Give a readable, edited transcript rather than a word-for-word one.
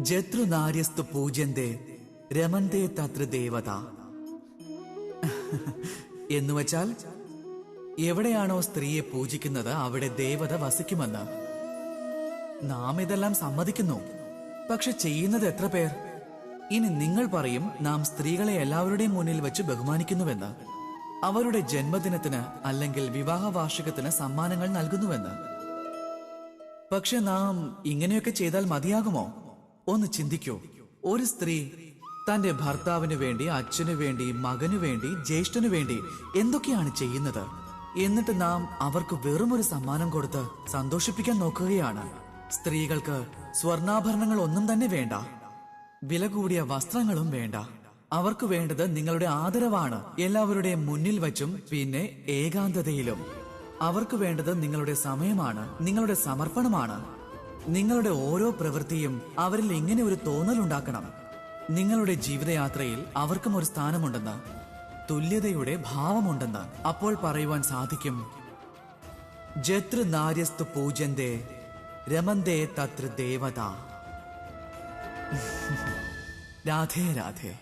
ജതൃനാര്യസ്തു പൂജ്യന്തേ രമന്തേ തത്ര ദേവത. എന്നുവച്ചാൽ എവിടെയാണോ സ്ത്രീയെ പൂജിക്കുന്നത് അവിടെ ദേവത വസിക്കുമെന്ന്. നാം ഇതെല്ലാം സമ്മതിക്കുന്നു. പക്ഷെ ചെയ്യുന്നത് എത്ര പേർ? ഇനി നിങ്ങൾ പറയും നാം സ്ത്രീകളെ എല്ലാവരുടെയും മുന്നിൽ വെച്ച് ബഹുമാനിക്കുന്നുവെന്ന്, അവരുടെ ജന്മദിനത്തിന് അല്ലെങ്കിൽ വിവാഹ വാർഷികത്തിന് സമ്മാനങ്ങൾ നൽകുന്നുവെന്ന്. പക്ഷെ നാം ഇങ്ങനെയൊക്കെ ചെയ്താൽ മതിയാകുമോ? ഒന്ന് ചിന്തിക്കൂ. ഒരു സ്ത്രീ തന്റെ ഭർത്താവിനു വേണ്ടി, അച്ഛനു വേണ്ടി, മകനു വേണ്ടി, ജ്യേഷ്ഠനു വേണ്ടി എന്തൊക്കെയാണ് ചെയ്യുന്നത്? എന്നിട്ട് നാം അവർക്ക് വെറുമൊരു സമ്മാനം കൊടുത്ത് സന്തോഷിപ്പിക്കാൻ നോക്കുകയാണ്. സ്ത്രീകൾക്ക് സ്വർണ്ണാഭരണങ്ങൾ ഒന്നും തന്നെ വേണ്ട, വില കൂടിയ വസ്ത്രങ്ങളും വേണ്ട. അവർക്ക് വേണ്ടത് നിങ്ങളുടെ ആദരവാണ്, എല്ലാവരുടെയും മുന്നിൽ വച്ചും പിന്നെ ഏകാന്തതയിലും. അവർക്ക് വേണ്ടത് നിങ്ങളുടെ സമയമാണ്, നിങ്ങളുടെ സമർപ്പണമാണ്. നിങ്ങളുടെ ഓരോ പ്രവൃത്തിയും അവരിൽ ഇങ്ങനെ ഒരു തോന്നലുണ്ടാക്കണം: നിങ്ങളുടെ ജീവിതയാത്രയിൽ അവർക്കും ഒരു സ്ഥാനമുണ്ടെന്ന്, തുല്യതയുടെ ഭാവമുണ്ടെന്ന്. അപ്പോൾ പറയുവാൻ സാധിക്കും, ജതൃനാര്യസ്തു പൂജ്യന്തേ രമന്തേ തത്ര ദേവത. രാധേ രാധേ.